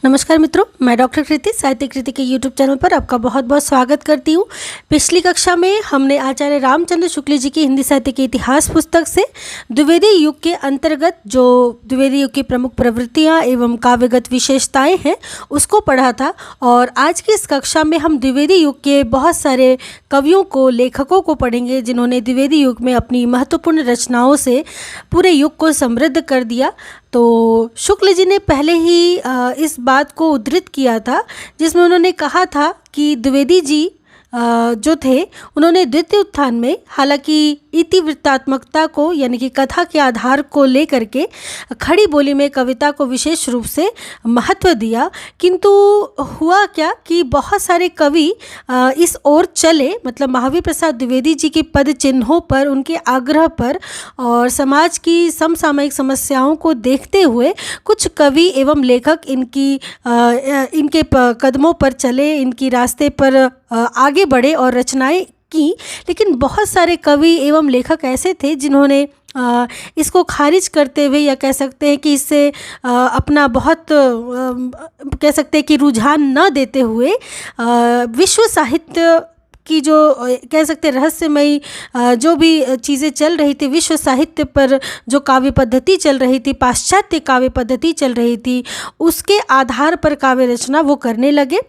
नमस्कार मित्रों, मैं डॉक्टर कृति साहित्य कृति के यूट्यूब चैनल पर आपका बहुत बहुत स्वागत करती हूँ। पिछली कक्षा में हमने आचार्य रामचंद्र शुक्ल जी की हिंदी साहित्य के इतिहास पुस्तक से द्विवेदी युग के अंतर्गत जो द्विवेदी युग की प्रमुख प्रवृत्तियाँ एवं काव्यगत विशेषताएं हैं उसको पढ़ा था। और आज की इस कक्षा में हम द्विवेदी युग के बहुत सारे कवियों को, लेखकों को पढ़ेंगे जिन्होंने द्विवेदी युग में अपनी महत्वपूर्ण रचनाओं से पूरे युग को समृद्ध कर दिया। तो शुक्ल जी ने पहले ही इस बात को उद्धृत किया था जिसमें उन्होंने कहा था कि द्विवेदी जी जो थे उन्होंने द्वितीय उत्थान में हालांकि इतिवृत्तात्मकता को यानी कि कथा के आधार को लेकर के खड़ी बोली में कविता को विशेष रूप से महत्व दिया, किंतु हुआ क्या कि बहुत सारे कवि इस ओर चले, मतलब महावीर प्रसाद द्विवेदी जी के पद चिन्हों पर, उनके आग्रह पर और समाज की समसामयिक समस्याओं को देखते हुए कुछ कवि एवं लेखक इनके कदमों पर चले, इनकी रास्ते पर आगे बढ़े और रचनाएं की। लेकिन बहुत सारे कवि एवं लेखक ऐसे थे जिन्होंने इसको खारिज करते हुए, या कह सकते हैं कि इससे अपना बहुत कह सकते हैं कि रुझान न देते हुए विश्व साहित्य की जो कह सकते रहस्यमयी जो भी चीज़ें चल रही थी, विश्व साहित्य पर जो काव्य पद्धति चल रही थी, पाश्चात्य काव्य पद्धति चल रही थी, उसके आधार पर काव्य रचना वो करने लगे।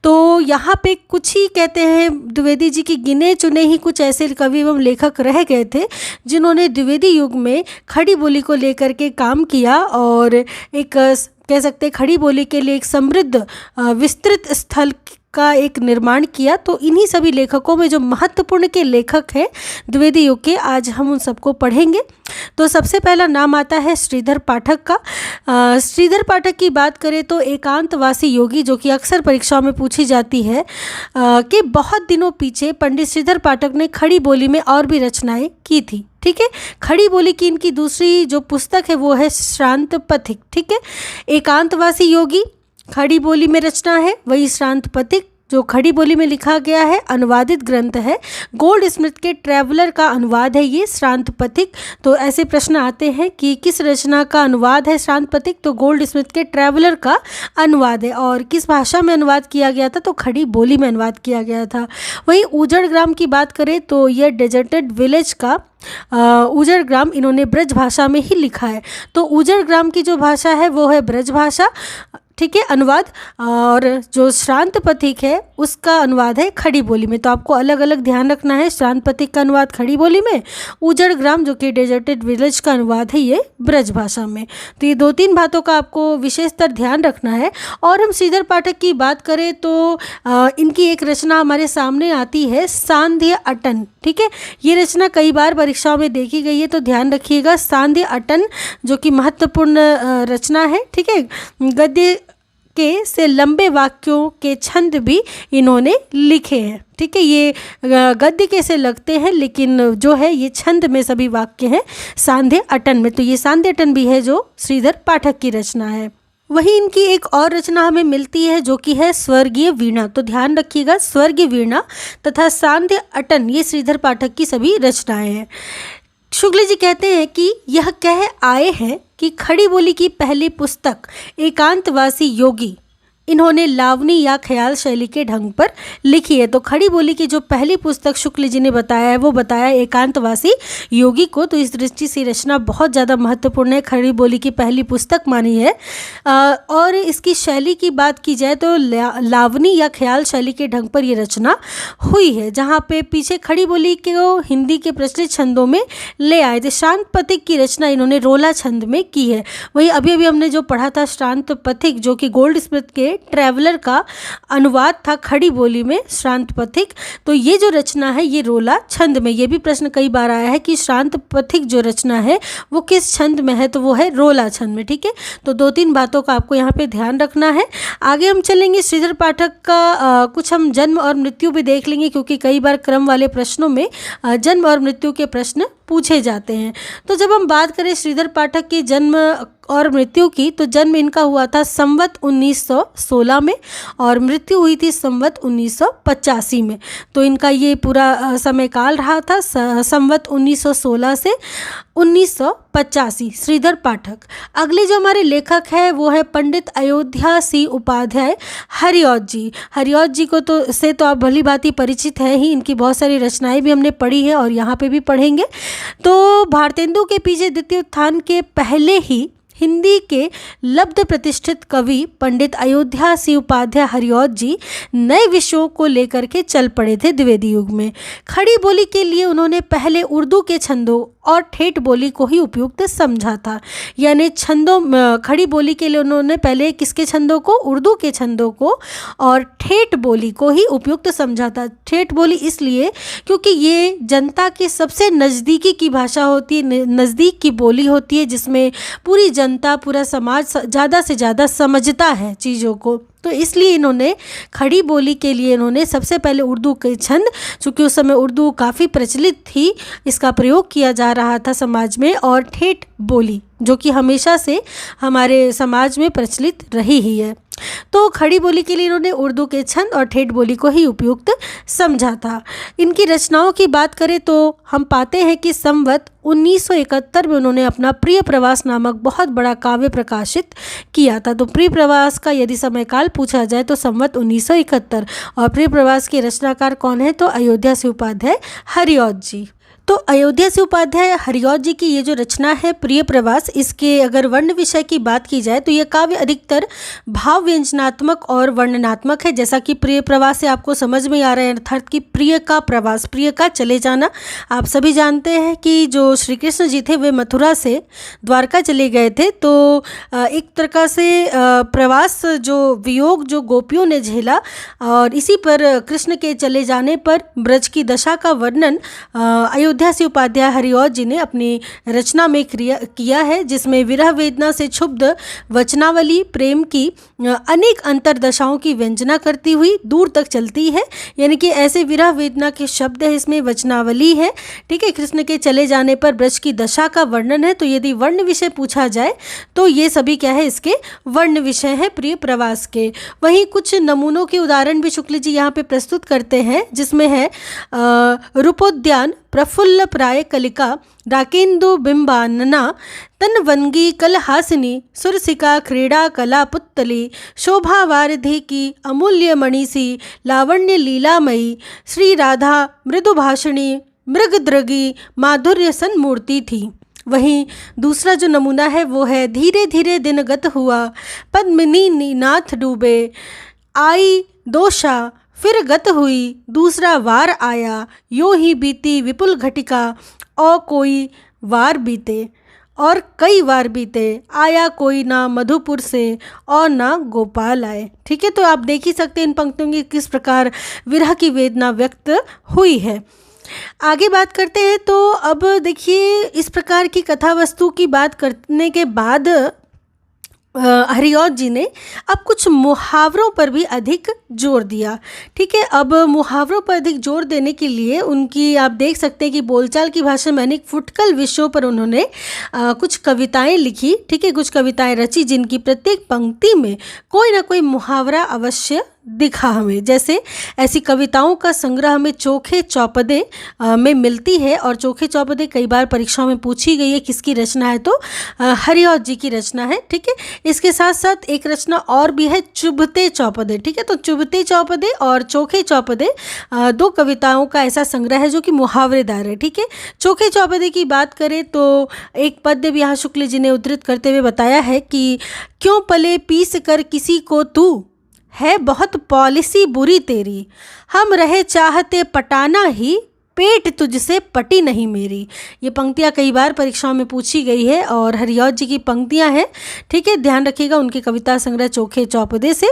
तो यहाँ पे कुछ ही कहते हैं द्विवेदी जी की गिने चुने ही कुछ ऐसे कवि एवं लेखक रह गए थे जिन्होंने द्विवेदी युग में खड़ी बोली को लेकर के काम किया और एक कह सकते खड़ी बोली के लिए एक समृद्ध विस्तृत स्थल का एक निर्माण किया। तो इन्हीं सभी लेखकों में जो महत्वपूर्ण के लेखक हैं द्विवेदी युग के, आज हम उन सबको पढ़ेंगे। तो सबसे पहला नाम आता है श्रीधर पाठक का। श्रीधर पाठक की बात करें तो एकांतवासी योगी, जो कि अक्सर परीक्षाओं में पूछी जाती है, कि बहुत दिनों पीछे पंडित श्रीधर पाठक ने खड़ी बोली में और भी रचनाएं की थी। ठीक है, खड़ी बोली की इनकी दूसरी जो पुस्तक है वो है श्रांत पथिक। ठीक है, एकांतवासी योगी खड़ी बोली में रचना है, वही श्रांत पथिक जो खड़ी बोली में लिखा गया है, अनुवादित ग्रंथ है। गोल्ड स्मिथ के ट्रैवलर का अनुवाद है ये श्रांत पथिक। तो ऐसे प्रश्न आते हैं कि किस रचना का अनुवाद है श्रांत पथिक, तो गोल्ड स्मिथ के ट्रैवलर का अनुवाद है। और किस भाषा में अनुवाद किया गया था, तो खड़ी बोली में अनुवाद किया गया था। वहीं उजड़ ग्राम की बात करें तो यह डेजर्टेड विलेज का उजड़ ग्राम इन्होंने ब्रज भाषा में ही लिखा है। तो उजड़ ग्राम की जो भाषा है वो है ब्रज भाषा। ठीक है, अनुवाद। और जो श्रांत पथिक है उसका अनुवाद है खड़ी बोली में। तो आपको अलग अलग ध्यान रखना है, श्रांत पथिक का अनुवाद खड़ी बोली में, उजड़ ग्राम जो कि डेजर्टेड विलेज का अनुवाद है ये ब्रज भाषा में। तो ये दो तीन बातों का आपको विशेषतर ध्यान रखना है। और हम श्रीधर पाठक की बात करें तो इनकी एक रचना हमारे सामने आती है, सांध्य अटन। ठीक है, ये रचना कई बार परीक्षाओं में देखी गई है, तो ध्यान रखिएगा। सांध्य अटन जो कि महत्वपूर्ण रचना है। ठीक है, गद्य के से लंबे वाक्यों के छंद भी इन्होंने लिखे हैं। ठीक है, ये गद्य के से लगते हैं लेकिन जो है ये छंद में सभी वाक्य हैं सांध्य अटन में। तो ये सांध्य अटन भी है जो श्रीधर पाठक की रचना है। वहीं इनकी एक और रचना हमें मिलती है जो कि है स्वर्गीय वीणा। तो ध्यान रखिएगा, स्वर्गीय वीणा तथा सांध्य अटन ये श्रीधर पाठक की सभी रचनाएं हैं। शुक्ल जी कहते हैं कि यह कह आए हैं कि खड़ी बोली की पहली पुस्तक एकांतवासी योगी इन्होंने लावनी या ख्याल शैली के ढंग पर लिखी है। तो खड़ी बोली की जो पहली पुस्तक शुक्ल जी ने बताया है वो बताया एकांतवासी योगी को। तो इस दृष्टि से रचना बहुत ज़्यादा महत्वपूर्ण है, खड़ी बोली की पहली पुस्तक मानी है। और इसकी शैली की बात की जाए तो लावनी या ख्याल शैली के ढंग पर ये रचना हुई है, जहाँ पे पीछे खड़ी बोली को हिंदी के प्रचलित छंदों में ले आए थे। श्रांत पथिक की रचना इन्होंने रोला छंद में की है। वही अभी अभी हमने जो पढ़ा था श्रांत पथिक जो कि गोल्ड स्मिथ के ट्रैवलर का अनुवाद था खड़ी बोली में, श्रांत पथिक। तो ये जो रचना है ये रोला छंद में। ये भी प्रश्न कई बार आया है कि श्रांत पथिक जो रचना है वो किस छंद में है, तो वो है रोला छंद में। ठीक है, तो दो तीन बातों का आपको यहाँ पे ध्यान रखना है। आगे हम चलेंगे श्रीधर पाठक का कुछ हम जन्म और मृत्यु भी देख लेंगे, क्योंकि कई बार क्रम वाले प्रश्नों में जन्म और मृत्यु के प्रश्न पूछे जाते हैं। तो जब हम बात करें श्रीधर पाठक के जन्म और मृत्यु की, तो जन्म इनका हुआ था संवत 1916 में और मृत्यु हुई थी संवत 1985 में। तो इनका ये पूरा समय काल रहा था संवत 1916 से 1985। श्रीधर पाठक। अगले जो हमारे लेखक है वो है पंडित अयोध्या सिंह उपाध्याय हरिऔध जी। हरिऔध जी को तो आप भली भांति परिचित है ही, इनकी बहुत सारी रचनाएं भी हमने पढ़ी है और यहाँ पे भी पढ़ेंगे। तो भारतेंदु के पीछे द्वितीय उत्थान के पहले ही हिंदी के लब्ध प्रतिष्ठित कवि पंडित अयोध्या सिंह उपाध्याय हरिऔध जी नए विषयों को लेकर के चल पड़े थे द्विवेदी युग में। खड़ी बोली के लिए उन्होंने पहले उर्दू के छंदों और ठेठ बोली को ही उपयुक्त समझा था। यानी खड़ी बोली के लिए उन्होंने पहले किसके छंदों को, उर्दू के छंदों को और ठेठ बोली को ही उपयुक्त समझा था। ठेठ बोली इसलिए क्योंकि ये जनता के सबसे नज़दीकी की भाषा होती है, नज़दीक की बोली होती है, जिसमें पूरी जनता, पूरा समाज ज़्यादा से ज़्यादा समझता है चीज़ों को। तो इसलिए इन्होंने खड़ी बोली के लिए इन्होंने सबसे पहले उर्दू के छंद, चूँकि उस समय उर्दू काफ़ी प्रचलित थी, इसका प्रयोग किया जा रहा था समाज में, और ठेठ बोली जो कि हमेशा से हमारे समाज में प्रचलित रही ही है। तो खड़ी बोली के लिए इन्होंने उर्दू के छंद और ठेठ बोली को ही उपयुक्त समझा था। इनकी रचनाओं की बात करें तो हम पाते हैं कि संवत 1971 में उन्होंने अपना प्रिय प्रवास नामक बहुत बड़ा काव्य प्रकाशित किया था। तो प्रिय प्रवास का यदि समय काल पूछा जाए तो संवत 1971, और प्रिय प्रवास के रचनाकार कौन है, तो अयोध्या सिंह उपाध्याय हरिऔध जी। तो अयोध्या सिंह उपाध्याय हरिऔध जी की ये जो रचना है प्रिय प्रवास, इसके अगर वर्ण विषय की बात की जाए तो यह काव्य अधिकतर भाव व्यंजनात्मक और वर्णनात्मक है। जैसा कि प्रिय प्रवास से आपको समझ में आ रहा है, अर्थात कि प्रिय का प्रवास, प्रिय का चले जाना। आप सभी जानते हैं कि जो श्री कृष्ण जी थे वे मथुरा से द्वारका चले गए थे, तो एक प्रकार से प्रवास, जो वियोग जो गोपियों ने झेला, और इसी पर कृष्ण के चले जाने पर ब्रज की दशा का वर्णन अयोध्या सिंह उपाध्याय हरिऔध जी ने अपनी रचना में किया है, जिसमें विरह वेदना से क्षुब्ध वचनावली प्रेम की अनेक अंतरदशाओं की व्यंजना करती हुई दूर तक चलती है। यानी कि ऐसे विरह वेदना के शब्द है, इसमें वचनावली है, ठीक है। कृष्ण के चले जाने पर ब्रज की दशा का वर्णन है। तो यदि वर्ण विषय पूछा जाए तो ये सभी क्या है, इसके वर्ण विषय हैं प्रिय प्रवास के। वहीं कुछ नमूनों के उदाहरण भी शुक्ल जी यहाँ पे प्रस्तुत करते हैं, जिसमें है रूपोद्यान प्रफुल्ल प्राय कलिका डाकेन्दु बिंबानना तनवंगी कलहासिनी सुरसिका क्रीड़ा कला पुत्तली शोभा वारिधि की अमूल्य मणिसी लावण्य लीलामयी श्री राधा मृदुभाषिणी मृगद्रगी माधुर्य सन्मूर्ति थी। वहीं दूसरा जो नमूना है वो है धीरे धीरे दिन गत हुआ पद्मिनी नाथ डूबे आई दोषा फिर गत हुई दूसरा वार आया यूं ही बीती विपुल घटिका और कोई वार बीते और कई वार बीते आया कोई ना मधुपुर से और ना गोपाल आए। ठीक है, तो आप देख ही सकते हैं इन पंक्तियों की किस प्रकार विरह की वेदना व्यक्त हुई है। आगे बात करते हैं। तो अब देखिए, इस प्रकार की कथा वस्तु की बात करने के बाद हरिऔध जी ने अब कुछ मुहावरों पर भी अधिक जोर दिया। ठीक है, अब मुहावरों पर अधिक जोर देने के लिए उनकी आप देख सकते हैं कि बोलचाल की भाषा में अनेक फुटकल विषयों पर उन्होंने कुछ कविताएं लिखी। ठीक है, कुछ कविताएं रची जिनकी प्रत्येक पंक्ति में कोई ना कोई मुहावरा अवश्य दिखा हमें। जैसे ऐसी कविताओं का संग्रह हमें चोखे चौपदे में मिलती है, और चोखे चौपदे कई बार परीक्षाओं में पूछी गई है। किसकी रचना है, तो हरिऔध जी की रचना है। ठीक है, इसके साथ साथ एक रचना और भी है, चुभते चौपदे। ठीक है, तो चुभते चौपदे और चोखे चौपदे दो कविताओं का ऐसा संग्रह है जो कि मुहावरेदार है। ठीक है, चोखे चौपदे की बात करें तो एक पद्य भी यहाँ शुक्ल जी ने उद्धृत करते हुए बताया है कि क्यों पले पीस कर किसी को तू है बहुत पॉलिसी बुरी तेरी हम रहे चाहते पटाना ही पेट तुझसे पटी नहीं मेरी। ये पंक्तियाँ कई बार परीक्षाओं में पूछी गई है और हरिऔध जी की पंक्तियाँ हैं। ठीक है, ध्यान रखिएगा उनकी कविता संग्रह चोखे चौपदे से।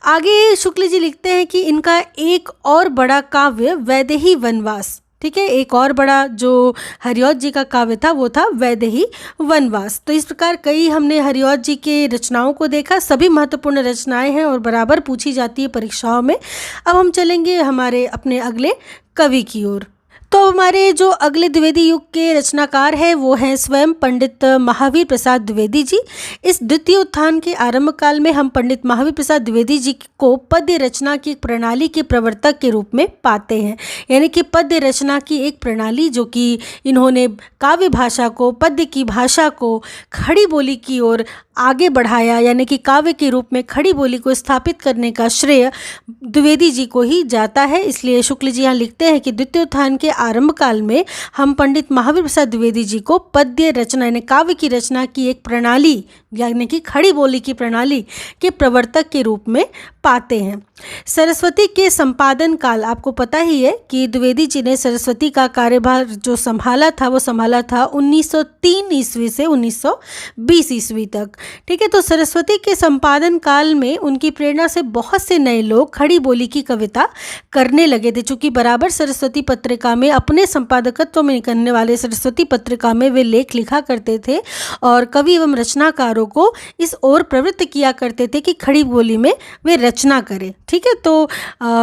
आगे शुक्ल जी लिखते हैं कि इनका एक और बड़ा काव्य वैदेही वनवास। ठीक है, एक और बड़ा जो हरिऔध जी का काव्य था वो था वैदेही वनवास। तो इस प्रकार कई हमने हरिऔध जी के रचनाओं को देखा, सभी महत्वपूर्ण रचनाएं हैं और बराबर पूछी जाती है परीक्षाओं में। अब हम चलेंगे हमारे अपने अगले कवि की ओर। तो हमारे जो अगले द्विवेदी युग के रचनाकार हैं वो हैं स्वयं पंडित महावीर प्रसाद द्विवेदी जी। इस द्वितीय उत्थान के आरंभ काल में हम पंडित महावीर प्रसाद द्विवेदी जी को पद्य रचना की एक प्रणाली के प्रवर्तक के रूप में पाते हैं। यानी कि पद्य रचना की एक प्रणाली जो कि इन्होंने काव्य भाषा को, पद्य की भाषा को खड़ी बोली की ओर आगे बढ़ाया, यानी कि काव्य के रूप में खड़ी बोली को स्थापित करने का श्रेय द्विवेदी जी को ही जाता है। इसलिए शुक्ल जी यहाँ लिखते हैं कि द्वितीय उत्थान के आरंभ काल में हम पंडित महावीर प्रसाद द्विवेदी जी को पद्य रचना यानी काव्य की रचना की एक प्रणाली यानी कि खड़ी बोली की प्रणाली के प्रवर्तक के रूप में पाते हैं। सरस्वती के संपादन काल, आपको पता ही है कि द्विवेदी जी ने सरस्वती का कार्यभार जो संभाला था वो संभाला था 1903 ईस्वी से 1920 ईस्वी तक। ठीक है, तो सरस्वती के संपादन काल में उनकी प्रेरणा से बहुत से नए लोग खड़ी बोली की कविता करने लगे थे। चूँकि बराबर सरस्वती पत्रिका में अपने संपादकत्व में निकलने वाले सरस्वती पत्रिका में वे लेख लिखा करते थे और कवि एवं रचनाकारों को इस ओर प्रवृत्त किया करते थे कि खड़ी बोली में वे रचना करें। ठीक है, तो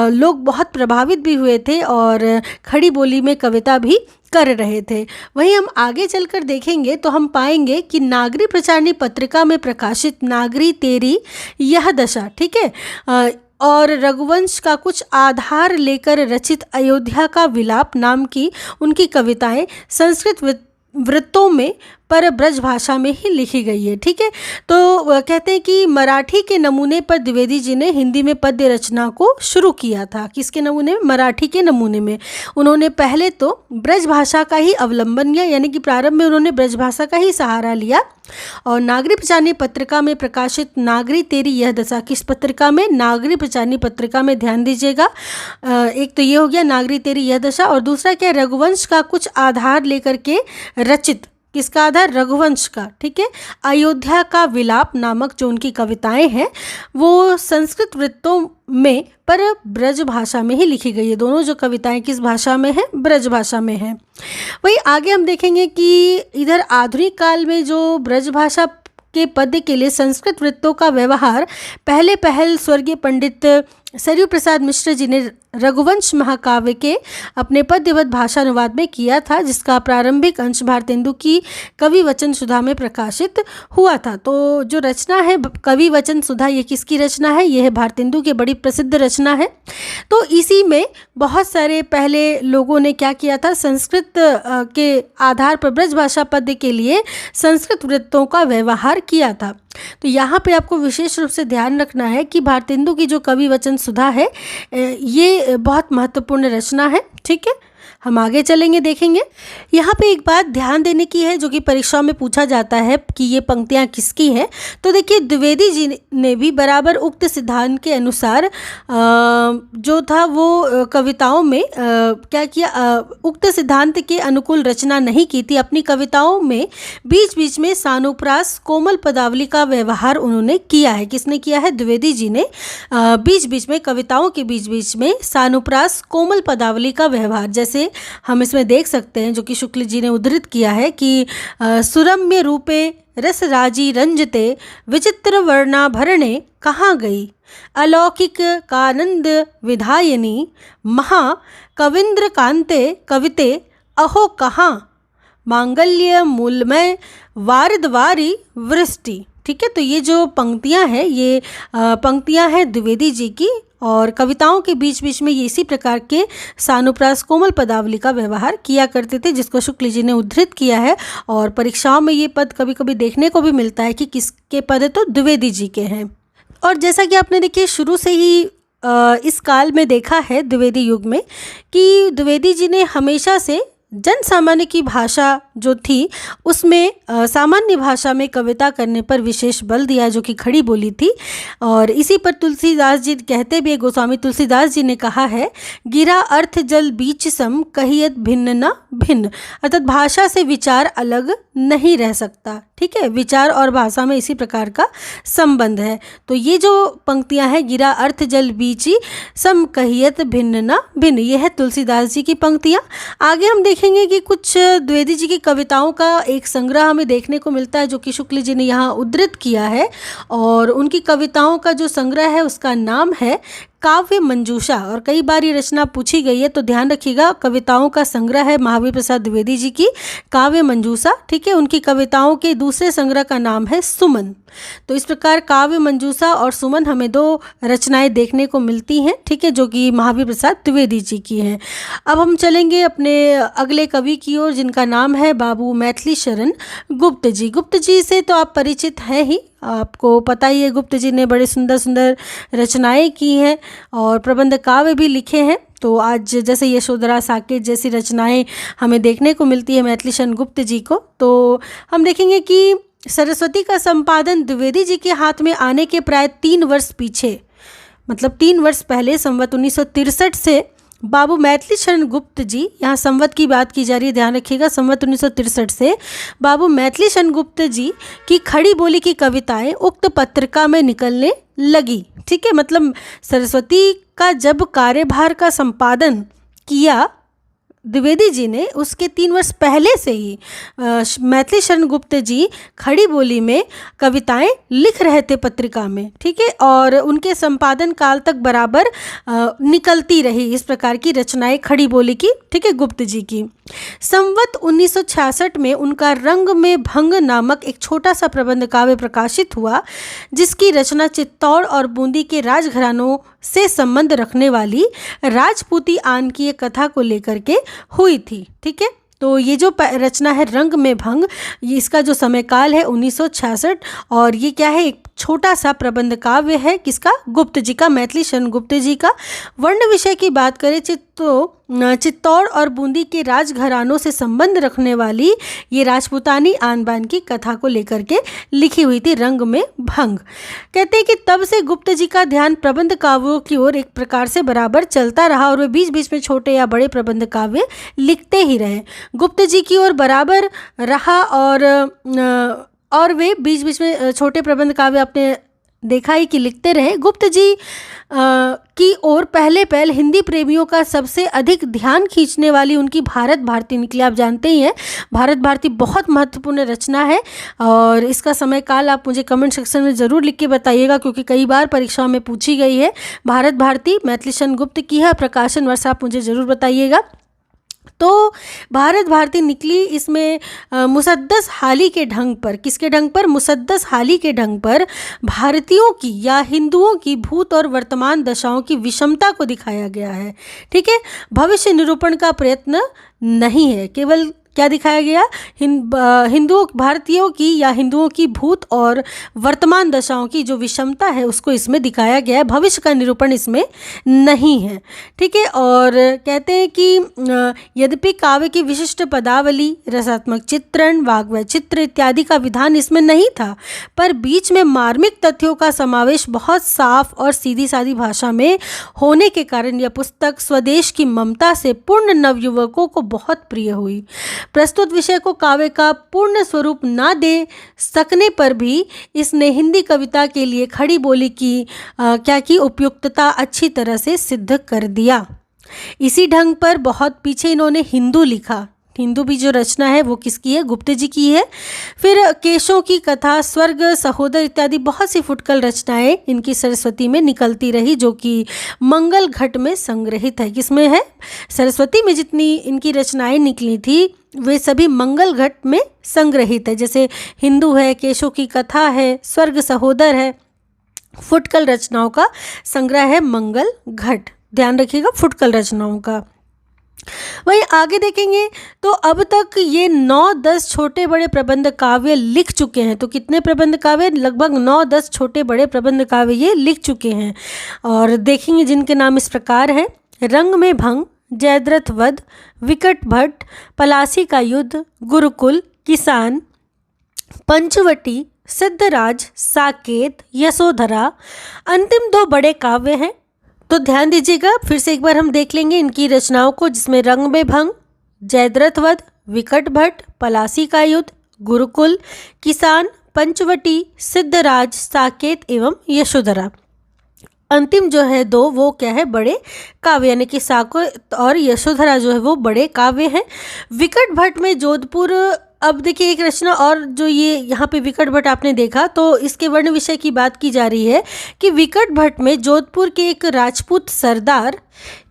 लोग बहुत प्रभावित भी हुए थे और खड़ी बोली में कविता भी कर रहे थे। वहीं हम आगे चलकर देखेंगे तो हम पाएंगे कि नागरी प्रचारणी पत्रिका में प्रकाशित नागरी तेरी यह दशा, ठीक है, और रघुवंश का कुछ आधार लेकर रचित अयोध्या का विलाप नाम की उनकी कविताएं संस्कृत वृत्तों में पर ब्रज भाषा में ही लिखी गई है। ठीक है, तो कहते हैं कि मराठी के नमूने पर द्विवेदी जी ने हिंदी में पद्य रचना को शुरू किया था। किसके नमूने? मराठी के नमूने में। उन्होंने पहले तो ब्रज भाषा का ही अवलंबन किया, यानी कि प्रारंभ में उन्होंने ब्रज भाषा का ही सहारा लिया और नागरी प्रचारणी पत्रिका में प्रकाशित नागरी तेरी यह दशा, किस पत्रिका में? नागरी प्रचारणी पत्रिका में। ध्यान दीजिएगा, एक तो ये हो गया नागरी तेरी यह दशा और दूसरा क्या? रघुवंश का कुछ आधार लेकर के रचित, किसका आधार? रघुवंश का। ठीक है, अयोध्या का विलाप नामक जो उनकी कविताएं हैं वो संस्कृत वृत्तों में पर ब्रज भाषा में ही लिखी गई है। दोनों जो कविताएं किस भाषा में है? ब्रज भाषा में है। वही आगे हम देखेंगे कि इधर आधुनिक काल में जो ब्रज भाषा के पद्य के लिए संस्कृत वृत्तों का व्यवहार पहल स्वर्गीय पंडित सरयू प्रसाद मिश्र जी ने रघुवंश महाकाव्य के अपने पद्यवत भाषा अनुवाद में किया था, जिसका प्रारंभिक अंश भारतेंदु की कवि वचन सुधा में प्रकाशित हुआ था। तो जो रचना है कवि वचन सुधा, ये किसकी रचना है? ये है भारतेंदु की बड़ी प्रसिद्ध रचना है। तो इसी में बहुत सारे पहले लोगों ने क्या किया था? संस्कृत के आधार पर ब्रज भाषा पद्य के लिए संस्कृत वृत्तों का व्यवहार किया था। तो यहाँ पे आपको विशेष रूप से ध्यान रखना है कि भारतेंदु की जो कवि वचन सुधा है ये बहुत महत्वपूर्ण रचना है। ठीक है, हम आगे चलेंगे, देखेंगे। यहाँ पे एक बात ध्यान देने की है जो कि परीक्षाओं में पूछा जाता है कि ये पंक्तियाँ किसकी हैं। तो देखिए, द्विवेदी जी ने भी बराबर उक्त सिद्धांत के अनुसार जो था वो कविताओं में क्या किया? उक्त सिद्धांत के अनुकूल रचना नहीं की थी। अपनी कविताओं में बीच बीच में सानुप्रास कोमल पदावली का व्यवहार उन्होंने किया है। किसने किया है? द्विवेदी जी ने बीच बीच में, कविताओं के बीच बीच में सानुप्रास कोमल पदावली का व्यवहार, जैसे हम इसमें देख सकते हैं जो कि शुक्ल जी ने उद्धृत किया है कि सुरम्य रूपे रस राजी रंजते विचित्र वर्णाभरणे कहाँ गई, अलौकिक कानंद विधायनी महा कविंद्र कांते कविते अहो कहाँ, मांगल्य मूलमय वारिदवारी वृष्टि। ठीक है, तो ये जो पंक्तियां हैं ये पंक्तियां हैं द्विवेदी जी की और कविताओं के बीच बीच में ये इसी प्रकार के सानुप्रास कोमल पदावली का व्यवहार किया करते थे, जिसको शुक्ल जी ने उद्धृत किया है। और परीक्षाओं में ये पद कभी कभी देखने को भी मिलता है कि किसके पद है, तो द्विवेदी जी के हैं। और जैसा कि आपने देखिए शुरू से ही इस काल में देखा है द्विवेदी युग में कि द्विवेदी जी ने हमेशा से जन सामान्य की भाषा जो थी उसमें सामान्य भाषा में कविता करने पर विशेष बल दिया, जो कि खड़ी बोली थी। और इसी पर तुलसीदास जी कहते भी, गोस्वामी तुलसीदास जी ने कहा है, गिरा अर्थ जल बीच सम कहियत भिन्न न भिन्न, अर्थात भाषा से विचार अलग नहीं रह सकता। ठीक है, विचार और भाषा में इसी प्रकार का संबंध है। तो ये जो पंक्तियां हैं, गिरा अर्थ जल बीची सम कहियत भिन्न न भिन्न, ये है तुलसीदास जी की पंक्तियां। आगे हम देखेंगे कि कुछ द्विवेदी जी की कविताओं का एक संग्रह हमें देखने को मिलता है जो कि शुक्ल जी ने यहाँ उद्धृत किया है। और उनकी कविताओं का जो संग्रह है उसका नाम है काव्य मंजूषा, और कई बार ये रचना पूछी गई है तो ध्यान रखिएगा, कविताओं का संग्रह है महावीर प्रसाद द्विवेदी जी की काव्य मंजूषा। ठीक है, उनकी कविताओं के दूसरे संग्रह का नाम है सुमन। तो इस प्रकार काव्य मंजूषा और सुमन हमें दो रचनाएं देखने को मिलती हैं, ठीक है, जो कि महावीर प्रसाद द्विवेदी जी की हैं। अब हम चलेंगे अपने अगले कवि की ओर, जिनका नाम है बाबू मैथिली शरण गुप्त जी। गुप्त जी से तो आप परिचित हैं ही, आपको पता ही है, गुप्त जी ने बड़े सुंदर सुंदर रचनाएं की हैं और प्रबंध काव्य भी लिखे हैं। तो आज जैसे यशोधरा, साकेत जैसी रचनाएं हमें देखने को मिलती है मैथिली शरण गुप्त जी को, तो हम देखेंगे कि सरस्वती का संपादन द्विवेदी जी के हाथ में आने के प्राय 3 वर्ष पीछे, मतलब 3 वर्ष पहले, संवत 1963 से बाबू मैथिली शरण गुप्त जी, यहाँ संवत की बात की जा रही है, ध्यान रखिएगा, संवत 1963 से बाबू मैथिली शरण गुप्त जी की खड़ी बोली की कविताएं उक्त पत्रिका में निकलने लगी। ठीक है, मतलब सरस्वती का जब कार्यभार का संपादन किया द्विवेदी जी ने, उसके 3 वर्ष पहले से ही मैथिली शरण गुप्त जी खड़ी बोली में कविताएं लिख रहे थे पत्रिका में। ठीक है, और उनके संपादन काल तक बराबर निकलती रही इस प्रकार की रचनाएं खड़ी बोली की। ठीक है, गुप्त जी की। संवत 1966 में उनका रंग में भंग नामक एक छोटा सा प्रबंध काव्य प्रकाशित हुआ, जिसकी रचना चित्तौड़ और बूंदी के राजघरानों से संबंध रखने वाली राजपूती आन की एक कथा को लेकर के हुई थी। ठीक है, तो ये जो रचना है रंग में भंग, ये इसका जो समय काल है 1966, और ये क्या है, एक छोटा सा प्रबंध काव्य है, किसका, गुप्त जी का, मैथिली शरण गुप्त जी का। वर्ण विषय की बात करें तो चित्तौड़ और बूंदी के राजघरानों से संबंध रखने वाली ये राजपूतानी आन बान की कथा को लेकर के लिखी हुई थी, रंग में भंग। कहते हैं कि तब से गुप्त जी का ध्यान प्रबंध काव्यों की ओर एक प्रकार से बराबर चलता रहा और वे बीच बीच में छोटे या बड़े प्रबंध काव्य लिखते ही रहे। गुप्त जी की ओर बराबर रहा और वे बीच बीच में छोटे प्रबंध काव्य आपने देखा ही कि लिखते रहे। गुप्त जी की ओर पहले हिंदी प्रेमियों का सबसे अधिक ध्यान खींचने वाली उनकी भारत भारती निकली। आप जानते ही हैं, भारत भारती बहुत महत्वपूर्ण रचना है और इसका समय काल आप मुझे कमेंट सेक्शन में ज़रूर लिख के बताइएगा, क्योंकि कई बार परीक्षाओं में पूछी गई है। भारत भारती मैथिली शरण गुप्त की है, प्रकाशन वर्ष आप मुझे ज़रूर बताइएगा। तो भारत भारती निकली, इसमें मुसद्दस हाली के ढंग पर, किसके ढंग पर, मुसद्दस हाली के ढंग पर भारतीयों की या हिंदुओं की भूत और वर्तमान दशाओं की विषमता को दिखाया गया है। ठीक है, भविष्य निरूपण का प्रयत्न नहीं है, केवल क्या दिखाया गया, हिंदुओं, भारतीयों की या हिंदुओं की भूत और वर्तमान दशाओं की जो विषमता है उसको इसमें दिखाया गया है, भविष्य का निरूपण इसमें नहीं है। ठीक है, और कहते हैं कि यद्यपि काव्य की विशिष्ट पदावली, रसात्मक चित्रण, वाग्वय चित्र इत्यादि का विधान इसमें नहीं था, पर बीच में मार्मिक तथ्यों का समावेश बहुत साफ और सीधी सादी भाषा में होने के कारण यह पुस्तक स्वदेश की ममता से पूर्ण नवयुवकों को बहुत प्रिय हुई। प्रस्तुत विषय को काव्य का पूर्ण स्वरूप ना दे सकने पर भी इसने हिंदी कविता के लिए खड़ी बोली की क्या की उपयुक्तता अच्छी तरह से सिद्ध कर दिया। इसी ढंग पर बहुत पीछे इन्होंने हिंदू लिखा। हिंदू भी जो रचना है वो किसकी है, गुप्त जी की है। फिर केशों की कथा, स्वर्ग सहोदर इत्यादि बहुत सी फुटकल रचनाएं इनकी सरस्वती में निकलती रही, जो कि मंगल घट में संग्रहित है। किसमें है, सरस्वती में जितनी इनकी रचनाएं निकली थी वे सभी मंगल घट में संग्रहित है। जैसे हिंदू है, केशों की कथा है, स्वर्ग सहोदर है, फुटकल रचनाओं का संग्रह है मंगल घट। ध्यान रखिएगा फुटकल रचनाओं का। वहीं आगे देखेंगे तो अब तक ये 9-10 छोटे बड़े प्रबंध काव्य लिख चुके हैं। तो कितने प्रबंध काव्य, लगभग 9-10 छोटे बड़े प्रबंध काव्य ये लिख चुके हैं। और देखेंगे जिनके नाम इस प्रकार हैं, रंग में भंग, जयद्रथ वध, विकट भट्ट, पलासी का युद्ध, गुरुकुल, किसान, पंचवटी, सिद्धराज, साकेत, यशोधरा। अंतिम 2 बड़े काव्य हैं। तो ध्यान दीजिएगा, फिर से एक बार हम देख लेंगे इनकी रचनाओं को, जिसमें रंग में भंग, जयद्रथ वध, विकट भट्ट, पलासी का युद्ध, गुरुकुल, किसान, पंचवटी, सिद्धराज, साकेत एवं यशोधरा। अंतिम जो है 2 वो क्या है, बड़े काव्य, यानी कि साकेत और यशोधरा जो है वो बड़े काव्य हैं। विकट भट्ट में जोधपुर अब देखिए एक रचना और जो ये यहाँ पे विकट भट्ट आपने देखा, तो इसके वर्ण विषय की बात की जा रही है कि विकट भट्ट में जोधपुर के एक राजपूत सरदार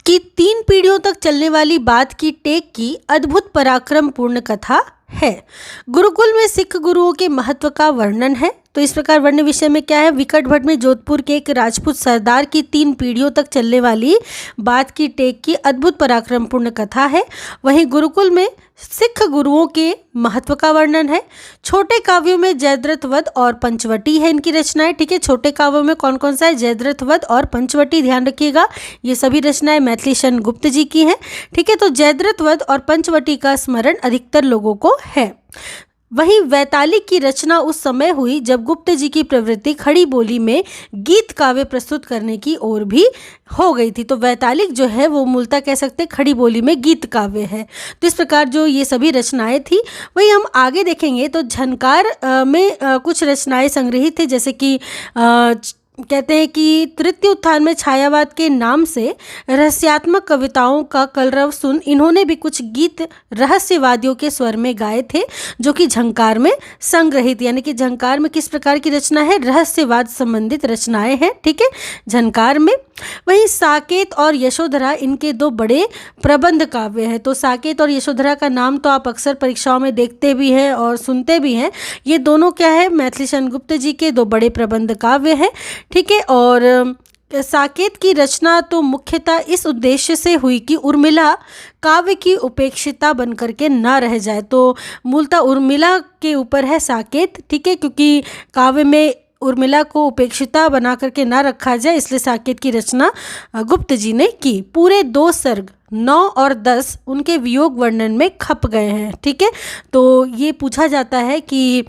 की 3 पीढ़ियों तक चलने वाली बात की टेक की अद्भुत पराक्रम पूर्ण कथा है। गुरुकुल में सिख गुरुओं के महत्व का वर्णन है। तो इस प्रकार वर्ण विषय में क्या है, विकट भट्ट में जोधपुर के एक राजपूत सरदार की 3 पीढ़ियों तक चलने वाली बात की टेक की अद्भुत पराक्रमपूर्ण कथा है। वहीं गुरुकुल में सिख गुरुओं के महत्व का वर्णन है। छोटे काव्यों में जयद्रथ वध और पंचवटी है इनकी रचनाएं। ठीक है, छोटे काव्यों में कौन कौन सा है, जयद्रथ वध और पंचवटी, ध्यान रखिएगा। ये सभी रचनाएं मैथिली शरण गुप्त जी की हैं। ठीक है, तो जयद्रथ वध और पंचवटी का स्मरण अधिकतर लोगों को है। वहीं वैतालिक की रचना उस समय हुई जब गुप्त जी की प्रवृत्ति खड़ी बोली में गीत काव्य प्रस्तुत करने की ओर भी हो गई थी। तो वैतालिक जो है वो मूलतः कह सकते हैं खड़ी बोली में गीत काव्य है। तो इस प्रकार जो ये सभी रचनाएं थी, वही हम आगे देखेंगे। तो झनकार में कुछ रचनाएं संग्रहित थे, जैसे कि कहते हैं कि तृतीय उत्थान में छायावाद के नाम से रहस्यात्मक कविताओं का कलरव सुन इन्होंने भी कुछ गीत रहस्यवादियों के स्वर में गाए थे, जो कि झंकार में संग्रहित, यानी कि झंकार में किस प्रकार की रचना है, रहस्यवाद संबंधित रचनाएं हैं। ठीक है, झंकार में। वहीं साकेत और यशोधरा इनके 2 बड़े प्रबंध काव्य हैं। तो साकेत और यशोधरा का नाम तो आप अक्सर परीक्षाओं में देखते भी हैं और सुनते भी हैं। ये दोनों क्या है, मैथिली शरण गुप्त जी के 2 बड़े प्रबंध काव्य हैं। ठीक है, और साकेत की रचना तो मुख्यतः इस उद्देश्य से हुई कि उर्मिला काव्य की उपेक्षिता बनकर के ना रह जाए। तो मूलतः उर्मिला के ऊपर है साकेत। ठीक है, क्योंकि काव्य में उर्मिला को उपेक्षिता बना करके ना रखा जाए, इसलिए साकेत की रचना गुप्त जी ने की। पूरे 2 सर्ग 9 और 10 उनके वियोग वर्णन में खप गए हैं। ठीक है, तो ये पूछा जाता है कि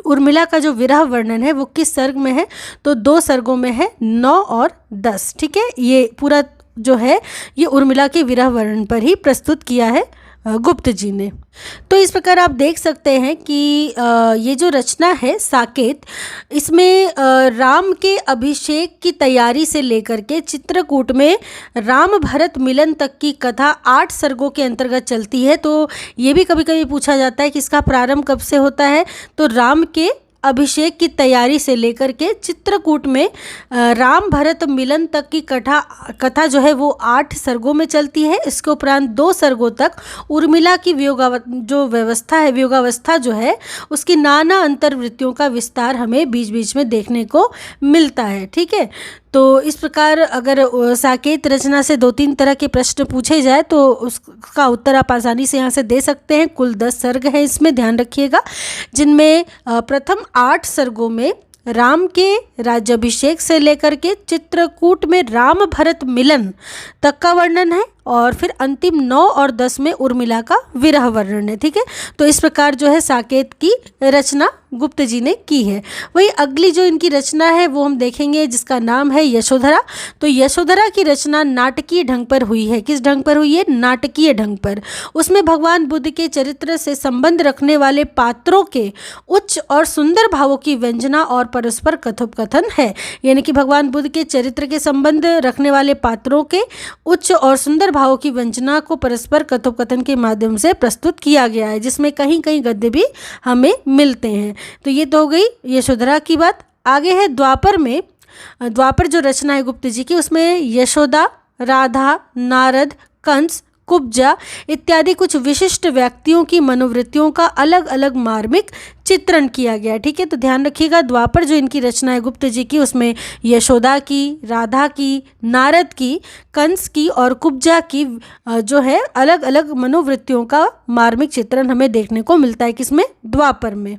उर्मिला का जो विरह वर्णन है वो किस सर्ग में है, तो 2 सर्गों में है, 9 और 10। ठीक है, ये पूरा जो है ये उर्मिला के विरह वर्णन पर ही प्रस्तुत किया है गुप्त जी ने। तो इस प्रकार आप देख सकते हैं कि ये जो रचना है साकेत, इसमें राम के अभिषेक की तैयारी से लेकर के चित्रकूट में राम भरत मिलन तक की कथा 8 सर्गों के अंतर्गत चलती है। तो ये भी कभी कभी पूछा जाता है कि इसका प्रारंभ कब से होता है, तो राम के अभिषेक की तैयारी से लेकर के चित्रकूट में राम भरत मिलन तक की कथा जो है वो 8 सर्गों में चलती है। इसके उपरांत 2 सर्गों तक उर्मिला की वियोगावस्था जो है उसकी नाना अंतर्वृत्तियों का विस्तार हमें बीच बीच में देखने को मिलता है। ठीक है, तो इस प्रकार अगर साकेत रचना से 2-3 तरह के प्रश्न पूछे जाए तो उसका उत्तर आप आसानी से यहाँ से दे सकते हैं। कुल 10 सर्ग हैं इसमें, ध्यान रखिएगा, जिनमें प्रथम 8 सर्गों में राम के राज्याभिषेक से लेकर के चित्रकूट में राम भरत मिलन तक का वर्णन है, और फिर अंतिम 9 और 10 में उर्मिला का विरह वर्णन है। ठीक है, तो इस प्रकार जो है साकेत की रचना गुप्त जी ने की है। वही अगली जो इनकी रचना है वो हम देखेंगे, जिसका नाम है यशोधरा। तो यशोधरा की रचना नाटकीय ढंग पर हुई है। किस ढंग पर हुई है, नाटकीय ढंग पर। उसमें भगवान बुद्ध के चरित्र से संबंध रखने वाले पात्रों के उच्च और सुंदर भावों की व्यंजना और परस्पर कथोपकथन है। यानी कि भगवान बुद्ध के चरित्र के संबंध रखने वाले पात्रों के उच्च और सुंदर भावों की व्यंजना को परस्पर कथोपकथन के माध्यम से प्रस्तुत किया गया है, जिसमें कहीं कहीं गद्य भी हमें मिलते हैं। तो ये तो हो गई यशोधरा की बात। आगे है द्वापर में। द्वापर जो रचना है गुप्त जी की, उसमें यशोदा, राधा, नारद, कंस, कुब्जा इत्यादि कुछ विशिष्ट व्यक्तियों की मनोवृत्तियों का अलग अलग मार्मिक चित्रण किया गया है। ठीक है, तो ध्यान रखिएगा, द्वापर जो इनकी रचना है गुप्त जी की, उसमें यशोदा की, राधा की, नारद की, कंस की और कुब्जा की जो है अलग अलग मनोवृत्तियों का मार्मिक चित्रण हमें देखने को मिलता है। किसमें, द्वापर में।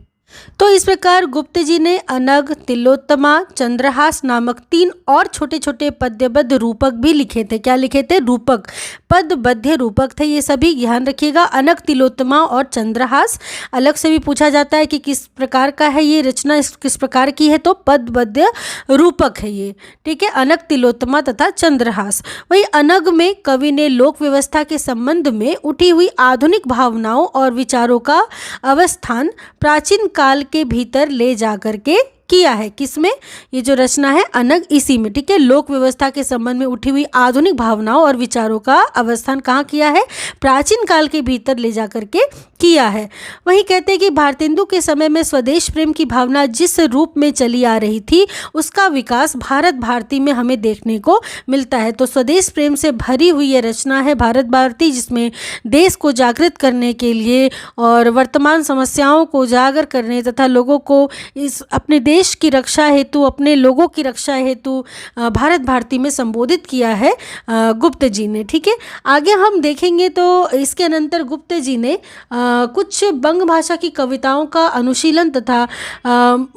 तो इस प्रकार गुप्त जी ने अनग, तिलोत्तमा, चंद्रहास नामक 3 और छोटे छोटे पद्यबद्ध रूपक भी लिखे थे। क्या लिखे थे, रूपक, पदबद्ध रूपक थे ये सभी, ध्यान रखिएगा। अनग, तिलोत्तमा और चंद्रहास। अलग से भी पूछा जाता है कि किस प्रकार का है ये रचना, किस प्रकार की है, तो पदबद्ध रूपक है ये। ठीक है, अनग, तिलोत्तमा तथा चंद्रहास। वही अनग में कवि ने लोक व्यवस्था के संबंध में उठी हुई आधुनिक भावनाओं और विचारों का अवस्थान प्राचीन काल के भीतर ले जाकर के किया है। किसमें, ये जो रचना है अनग, इसी में। ठीक है, लोक व्यवस्था के संबंध में उठी हुई आधुनिक भावनाओं और विचारों का अवस्थान कहाँ किया है, प्राचीन काल के भीतर ले जाकर के किया है। वहीं कहते हैं कि भारतेंदु के समय में स्वदेश प्रेम की भावना जिस रूप में चली आ रही थी उसका विकास भारत भारती में हमें देखने को मिलता है। तो स्वदेश प्रेम से भरी हुई ये रचना है भारत भारती, जिसमें देश को जागृत करने के लिए और वर्तमान समस्याओं को उजागर करने तथा लोगों को इस अपने देश की रक्षा हेतु, अपने लोगों की रक्षा हेतु भारत भारती में संबोधित किया है गुप्त जी ने। ठीक है, आगे हम देखेंगे तो इसके अनंतर गुप्त जी ने कुछ बंग भाषा की कविताओं का अनुशीलन तथा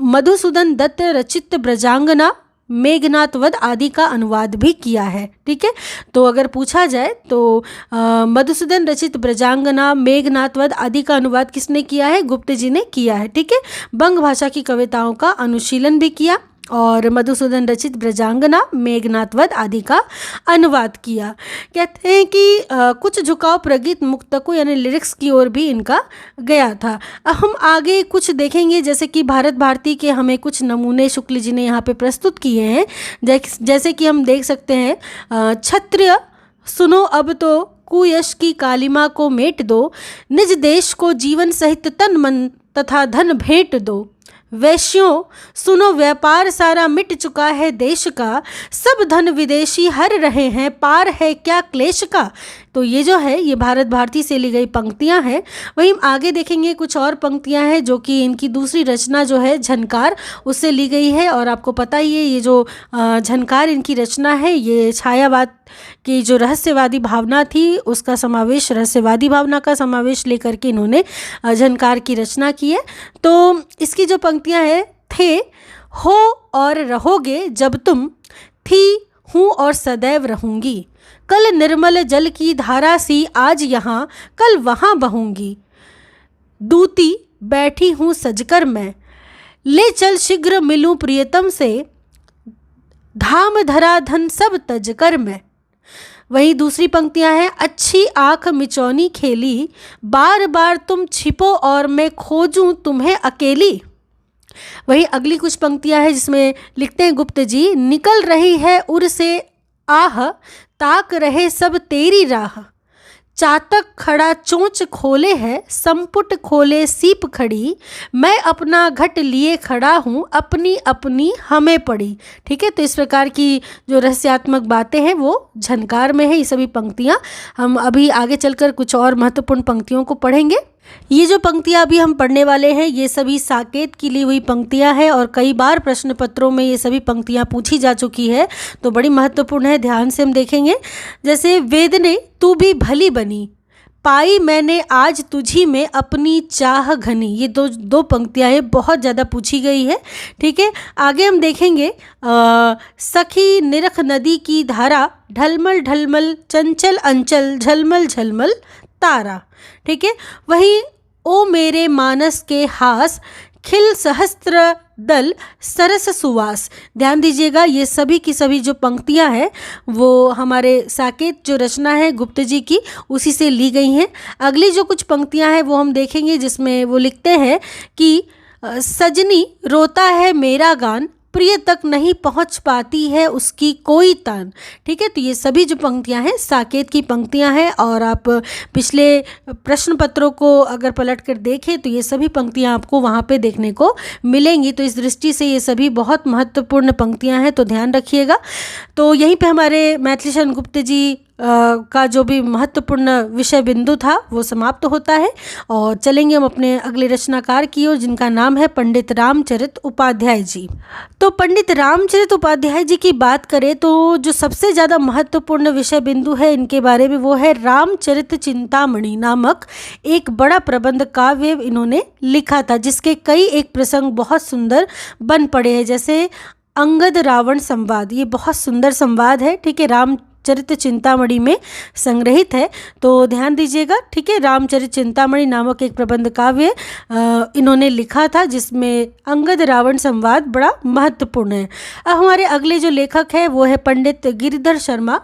मधुसूदन दत्त रचित ब्रजांगना, मेघनाथ वध आदि का अनुवाद भी किया है। ठीक है, तो अगर पूछा जाए तो मधुसूदन रचित ब्रजांगना, मेघनाथ वध आदि का अनुवाद किसने किया है? गुप्त जी ने किया है। ठीक है, बंग भाषा की कविताओं का अनुशीलन भी किया और मधुसूदन रचित ब्रजांगना, मेघनाथ वध आदि का अनुवाद किया। कहते हैं कि कुछ झुकाव प्रगीत मुक्तकों यानी लिरिक्स की ओर भी इनका गया था। अब हम आगे कुछ देखेंगे, जैसे कि भारत भारती के हमें कुछ नमूने शुक्ल जी ने यहाँ पे प्रस्तुत किए हैं। जैसे कि हम देख सकते हैं, क्षत्रिय सुनो अब तो कुयश की कालिमा को मेट दो, निज देश को जीवन सहित तन मन तथा धन भेंट दो, वैश्यों सुनो व्यापार सारा मिट चुका है देश का, सब धन विदेशी हर रहे हैं, पार है क्या क्लेश का। तो ये जो है ये भारत भारती से ली गई पंक्तियां हैं। वहीं हम आगे देखेंगे कुछ और पंक्तियां हैं जो कि इनकी दूसरी रचना जो है झनकार, उससे ली गई है। और आपको पता ही है ये जो झनकार इनकी रचना है ये छायावाद की जो रहस्यवादी भावना थी उसका समावेश, रहस्यवादी भावना का समावेश लेकर के इन्होंने झनकार की रचना की है। तो इसकी जो पंक्तियां हैं, थे हो और रहोगे जब तुम, थी हूँ और सदैव रहूँगी, कल निर्मल जल की धारा सी आज यहाँ कल वहाँ बहूँगी, दूती बैठी हूँ सजकर मैं, ले चल शीघ्र मिलूँ प्रियतम से, धाम धरा धन सब तजकर मैं। वहीं दूसरी पंक्तियां हैं, अच्छी आँख मिचौनी खेली, बार बार तुम छिपो और मैं खोजूं तुम्हें अकेली। वहीं अगली कुछ पंक्तियां हैं जिसमें लिखते हैं गुप्त जी, निकल रही है उर से आह, ताक रहे सब तेरी राह, चातक खड़ा चोंच खोले है, संपुट खोले सीप खड़ी, मैं अपना घट लिए खड़ा हूँ, अपनी अपनी हमें पड़ी। ठीक है, तो इस प्रकार की जो रहस्यात्मक बातें हैं वो झनकार में है। ये सभी पंक्तियाँ हम अभी आगे चलकर कुछ और महत्वपूर्ण पंक्तियों को पढ़ेंगे। ये जो पंक्तियाँ अभी हम पढ़ने वाले हैं ये सभी साकेत की ली हुई पंक्तियाँ हैं और कई बार प्रश्न पत्रों में ये सभी पंक्तियाँ पूछी जा चुकी है, तो बड़ी महत्वपूर्ण है, ध्यान से हम देखेंगे। जैसे वेदने तू भी भली बनी, पाई मैंने आज तुझी में अपनी चाह घनी, ये दो पंक्तियाँ हैं, बहुत ज़्यादा पूछी गई है। ठीक है, आगे हम देखेंगे सखी निरख नदी की धारा, ढलमल ढलमल चंचल अंचल झलमल झलमल तारा। ठीक है, वहीं ओ मेरे मानस के हास, खिल सहस्त्र दल सरस सुवास। ध्यान दीजिएगा, ये सभी की सभी जो पंक्तियां हैं वो हमारे साकेत जो रचना है गुप्त जी की उसी से ली गई हैं। अगली जो कुछ पंक्तियां हैं वो हम देखेंगे जिसमें वो लिखते हैं कि सजनी रोता है मेरा गान, प्रिय तक नहीं पहुंच पाती है उसकी कोई तान। ठीक है, तो ये सभी जो पंक्तियां हैं साकेत की पंक्तियां हैं और आप पिछले प्रश्न पत्रों को अगर पलट कर देखें तो ये सभी पंक्तियां आपको वहाँ पे देखने को मिलेंगी। तो इस दृष्टि से ये सभी बहुत महत्वपूर्ण पंक्तियां हैं, तो ध्यान रखिएगा। तो यहीं पे हमारे मैथिली शरण गुप्त जी का जो भी महत्वपूर्ण विषय बिंदु था वो समाप्त होता है और चलेंगे हम अपने अगले रचनाकार की ओर जिनका नाम है पंडित रामचरित उपाध्याय जी। तो पंडित रामचरित उपाध्याय जी की बात करें तो जो सबसे ज़्यादा महत्वपूर्ण विषय बिंदु है इनके बारे में वो है रामचरित चिंतामणि नामक एक बड़ा प्रबंध काव्य इन्होंने लिखा था, जिसके कई एक प्रसंग बहुत सुंदर बन पड़े हैं। जैसे अंगद रावण संवाद, ये बहुत सुंदर संवाद है। ठीक है, रामचरित चिंतामणि में संग्रहित है, तो ध्यान दीजिएगा। ठीक है, रामचरित चिंतामणि नामक एक प्रबंध काव्य इन्होंने लिखा था जिसमें अंगद रावण संवाद बड़ा महत्वपूर्ण है। अब हमारे अगले जो लेखक है वो है पंडित गिरिधर शर्मा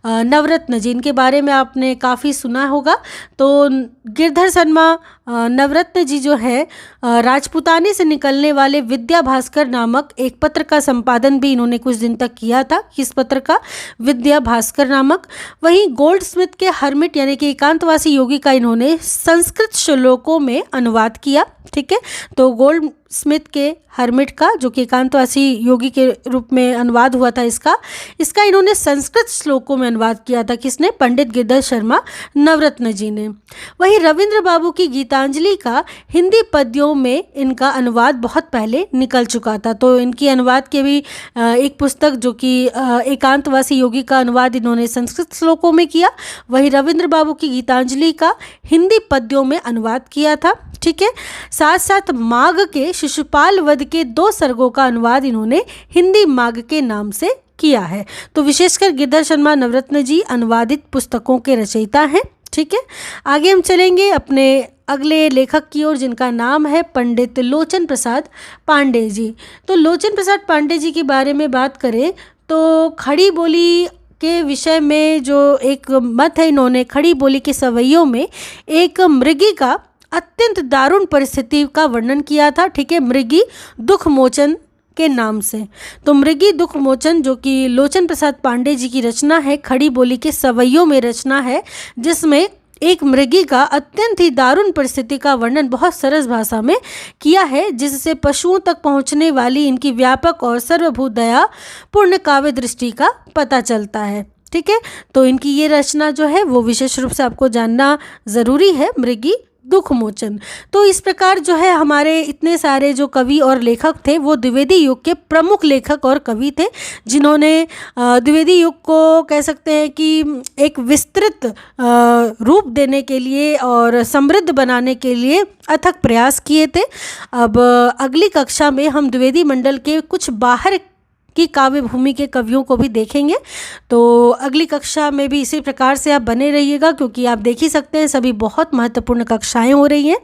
नवरत्न जी। इनके बारे में आपने काफ़ी सुना होगा। तो गिरिधर शर्मा नवरत्न जी जो है राजपूताने से निकलने वाले विद्या भास्कर नामक एक पत्र का संपादन भी इन्होंने कुछ दिन तक किया था। किस पत्र का? विद्या भास्कर भास्कर नामक। वहीं गोल्डस्मिथ के हर्मिट यानी कि एकांतवासी योगी का इन्होंने संस्कृत श्लोकों में अनुवाद किया। ठीक है, तो गोल्डस्मिथ के हर्मिट का जो कि एकांतवासी योगी के रूप में अनुवाद हुआ था इसका इन्होंने संस्कृत श्लोकों में अनुवाद किया था। किसने? पंडित गिरधर शर्मा नवरत्न जी ने। वहीं रविंद्र बाबू की गीतांजलि का हिंदी पद्यों में इनका अनुवाद बहुत पहले निकल चुका था, तो इनकी अनुवाद के भी एक पुस्तक जो कि एकांतवासी योगी का अनुवाद इन्होंने संस्कृत श्लोकों में किया। वहीं रविंद्र बाबू की गीतांजलि का हिंदी पद्यों में अनुवाद किया था। ठीक है, साथ साथ माघ के शिशुपाल वध के 2 सर्गों का अनुवाद इन्होंने हिंदी माघ के नाम से किया है। तो विशेषकर गिरधर शर्मा नवरत्न जी अनुवादित पुस्तकों के रचयिता हैं। ठीक है, आगे हम चलेंगे अपने अगले लेखक की ओर, जिनका नाम है पंडित लोचन प्रसाद पांडे जी। तो लोचन प्रसाद पांडे जी के बारे में बात करें तो खड़ी बोली के विषय में जो एक मत है, इन्होंने खड़ी बोली के सवैयों में एक मृगी का अत्यंत दारुण परिस्थिति का वर्णन किया था। ठीक है, मृगी दुख मोचन के नाम से। तो मृगी दुख मोचन जो कि लोचन प्रसाद पांडे जी की रचना है, खड़ी बोली के सवैयों में रचना है, जिसमें एक मृगी का अत्यंत ही दारुण परिस्थिति का वर्णन बहुत सरस भाषा में किया है, जिससे पशुओं तक पहुंचने वाली इनकी व्यापक और सर्वभूत दया पूर्ण काव्य दृष्टि का पता चलता है। ठीक है, तो इनकी ये रचना जो है वो विशेष रूप से आपको जानना ज़रूरी है, मृगी दुख मोचन। तो इस प्रकार जो है हमारे इतने सारे जो कवि और लेखक थे वो द्विवेदी युग के प्रमुख लेखक और कवि थे, जिन्होंने द्विवेदी युग को कह सकते हैं कि एक विस्तृत रूप देने के लिए और समृद्ध बनाने के लिए अथक प्रयास किए थे। अब अगली कक्षा में हम द्विवेदी मंडल के कुछ बाहर की काव्य भूमि के कवियों को भी देखेंगे। तो अगली कक्षा में भी इसी प्रकार से आप बने रहिएगा, क्योंकि आप देख ही सकते हैं सभी बहुत महत्वपूर्ण कक्षाएं हो रही हैं।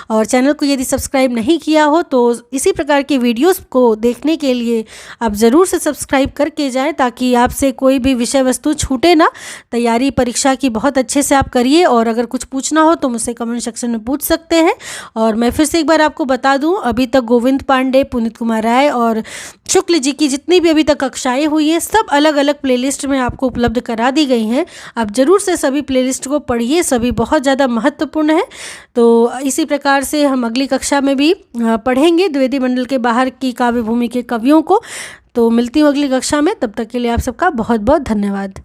और चैनल को यदि सब्सक्राइब नहीं किया हो तो इसी प्रकार की वीडियोस को देखने के लिए आप ज़रूर से सब्सक्राइब करके जाएं, ताकि आपसे कोई भी विषय वस्तु छूटे ना। तैयारी परीक्षा की बहुत अच्छे से आप करिए, और अगर कुछ पूछना हो तो मुझसे कमेंट सेक्शन में पूछ सकते हैं। और मैं फिर से एक बार आपको बता दूँ, अभी तक गोविंद पांडे, पुनीत कुमार राय और शुक्ल जी की जितनी भी अभी तक कक्षाएं हुई हैं सब अलग अलग प्लेलिस्ट में आपको उपलब्ध करा दी गई हैं। आप ज़रूर से सभी प्लेलिस्ट को पढ़िए, सभी बहुत ज़्यादा महत्वपूर्ण है। तो इसी प्रकार से हम अगली कक्षा में भी पढ़ेंगे द्विवेदी मंडल के बाहर की काव्य भूमि के कवियों को। तो मिलती हूँ अगली कक्षा में, तब तक के लिए आप सबका बहुत बहुत धन्यवाद।